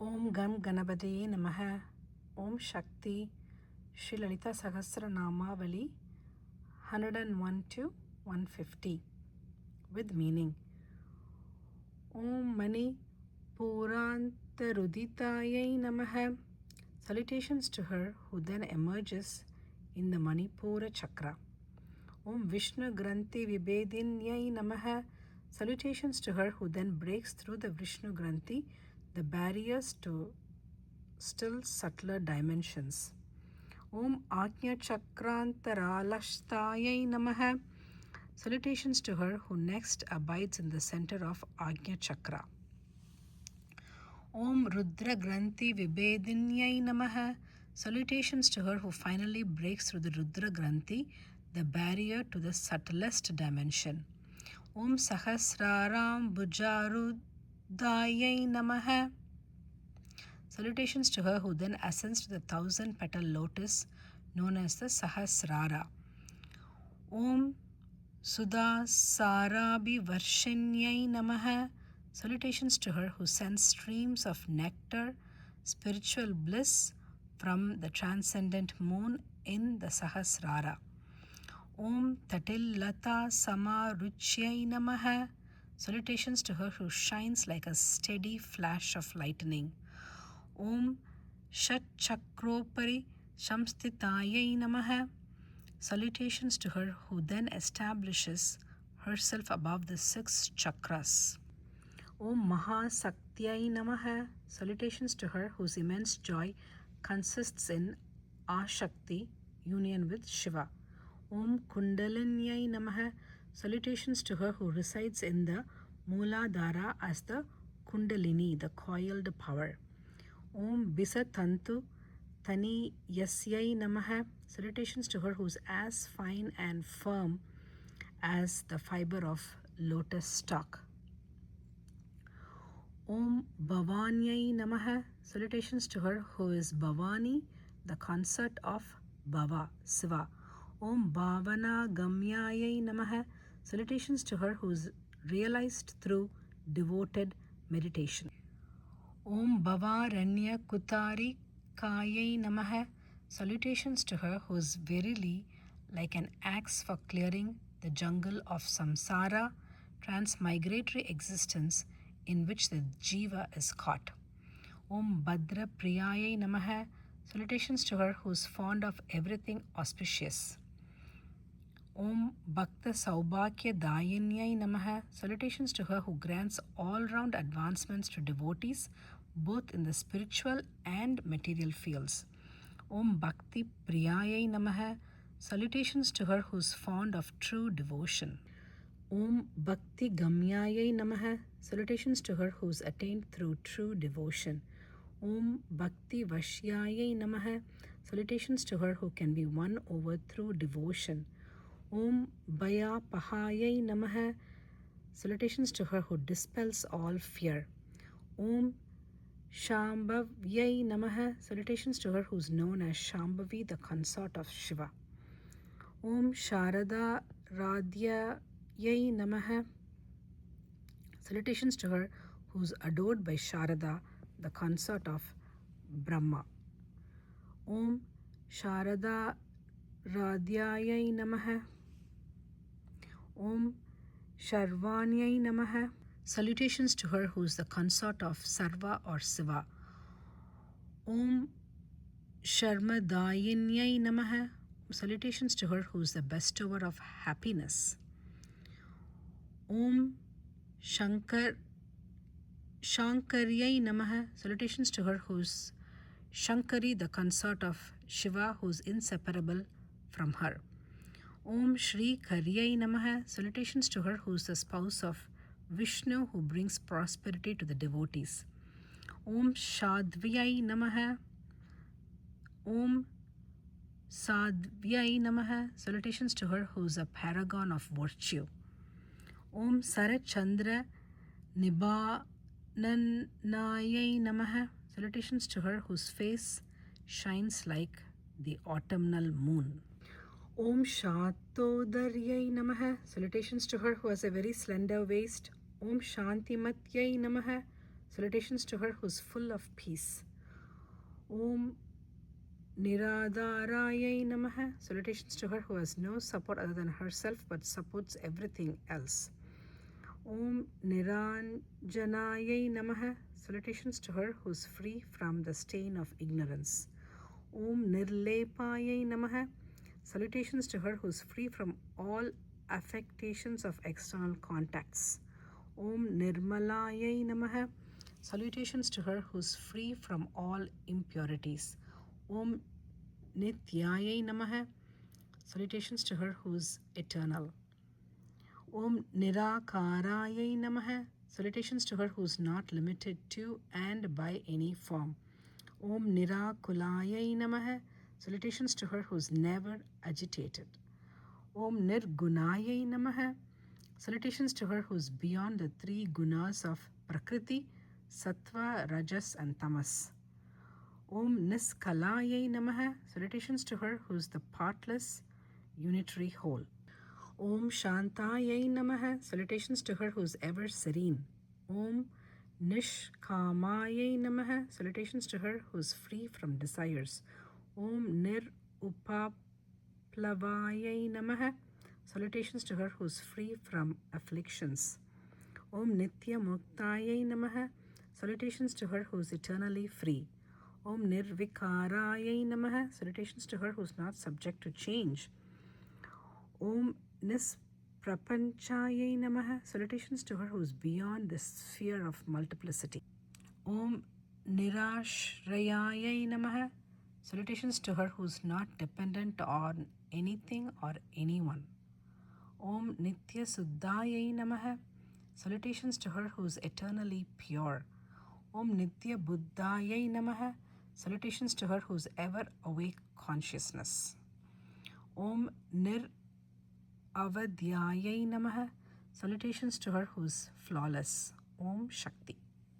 ಓಂ ಗಂ ಗಣಪತಿಯೇ ನಮಃ. Om Shakti. Shri Lalitha ಸಹಸ್ರನಾಮಾವಳಿ 101 to 150 with meaning. Om Mani Purantaruditayai Namaha. Salutations to her who then emerges in the Manipura Chakra. Om Vishnu Granthi Vibhedinyai Namaha. Salutations to her who then breaks through the Vishnu Granthi, the barriers to still subtler dimensions. Om Ajna Chakrantaralashthayai Namaha. Salutations to her who next abides in the center of Ajna Chakra. Om Rudra Granthi Vibhedinyai Namaha. Salutations to her who finally breaks through the Rudra Granthi, the barrier to the subtlest dimension. Om Sahasraram Bhujarudayai Namaha. Salutations to her who then ascends to the 1,000-petal lotus known as the Sahasrara. Om Sudhasarabi Varshanyai Namaha. Salutations to her who sends streams of nectar, spiritual bliss from the transcendent moon in the Sahasrara. Om Tatil Lata Samaruchyai Namaha. Salutations to her who shines like a steady flash of lightning. Om Shat Chakropari Shamstitayai Namaha. Salutations to her who then establishes herself above the 6 chakras. Om Mahasakyai Namaha. Salutations to her whose immense joy consists in Ashakti, union with Shiva. Om Kundalanyai Namaha. Salutations to her who resides in the Mooladhara as the Kundalini, the coiled power. Om Bisatantu Tani Yasyai Namaha. Salutations to her who is as fine and firm as the fiber of lotus stalk. Om Bhavanyai Namaha. Salutations to her who is Bhavani, the consort of Bhava, Siva. Om Bhavana Gamyayai Namaha. Salutations to her who is realized through devoted meditation. Om Bhavaranya Kutari Kayai Namaha. Salutations to her who is verily like an axe for clearing the jungle of samsara, transmigratory existence in which the jiva is caught. Om Bhadra Priyayai Namaha. Salutations to her who is fond of everything auspicious. Om Bhakta Saubhakya Dayanyai Namaha. Salutations to her who grants all-round advancements to devotees both in the spiritual and material fields. Om Bhakti Priyayai Namaha. Salutations to her who is fond of true devotion. Om Bhakti Gamyayai Namaha. Salutations to her who is attained through true devotion. Om Bhakti Vashyayai Namaha. Salutations to her who can be won over through devotion. Om Bhaya Pahayai Namaha. Salutations to her who dispels all fear. Om Shambhavyai Namaha. Salutations to her who is known as Shambhavi, the consort of Shiva. Om Sharada Radhyayai Namaha. Salutations to her who is adored by Sharada, the consort of Brahma. Om Sharada Radhyayai Namaha. Om Sharvanyai Namaha. Salutations to her who is the consort of Sarva or Siva. Om Sharmadayanyai Namaha. Salutations to her who is the bestower of happiness. Om Shankaryai Namaha. Salutations to her who is Shankari, the consort of Shiva, who is inseparable from her. Om Shri Karyai Namaha. Salutations to her who is the spouse of Vishnu, who brings prosperity to the devotees. Om Shadvyai Namaha. Om Sadvyai Namaha. Salutations to her who is a paragon of virtue. Om Sarachandra Nibananayai Namaha. Salutations to her whose face shines like the autumnal moon. Om Shatodaryai Namaha. Salutations to her who has a very slender waist. Om Shantimatyai Namaha. Salutations to her who's full of peace. Om Niradarayai Namaha. Salutations to her who has no support other than herself but supports everything else. Om Niranjanayai Namaha. Salutations to her who is free from the stain of ignorance. Om Nirlepayai Namaha. Salutations to her who is free from all affectations of external contacts. Om Nirmalayai Namaha. Salutations to her who is free from all impurities. Om Nityayai Namaha. Salutations to her who is eternal. Om Nirakarayai Namaha. Salutations to her who is not limited to and by any form. Om Nirakulayai Namaha. Salutations to her who is never agitated. Om Nirgunayai Namaha. Salutations to her who is beyond the three gunas of Prakriti, Sattva, Rajas and Tamas. Om Niskalayai Namaha. Salutations to her who is the partless, unitary whole. Om Shantayai Namaha. Salutations to her who is ever serene. Om Nishkamayai Namaha. Salutations to her who is free from desires. Om Nirupaplavayai Namaha. Salutations to her who is free from afflictions. Om Nitya Muktayai Namaha. Salutations to her who is eternally free. Om Nirvikarayai Namaha. Salutations to her who is not subject to change. Om Nisprapanchayai Namaha. Salutations to her who is beyond the sphere of multiplicity. Om Nirashrayayai Namaha. Salutations to her who is not dependent on anything or anyone. Om Nitya Suddhayai Namaha. Salutations to her who is eternally pure. Om Nitya Buddhayai Namaha. Salutations to her who is ever awake consciousness. Om Nir-Avadhyayai Namaha. Salutations to her who is flawless. Om Shakti.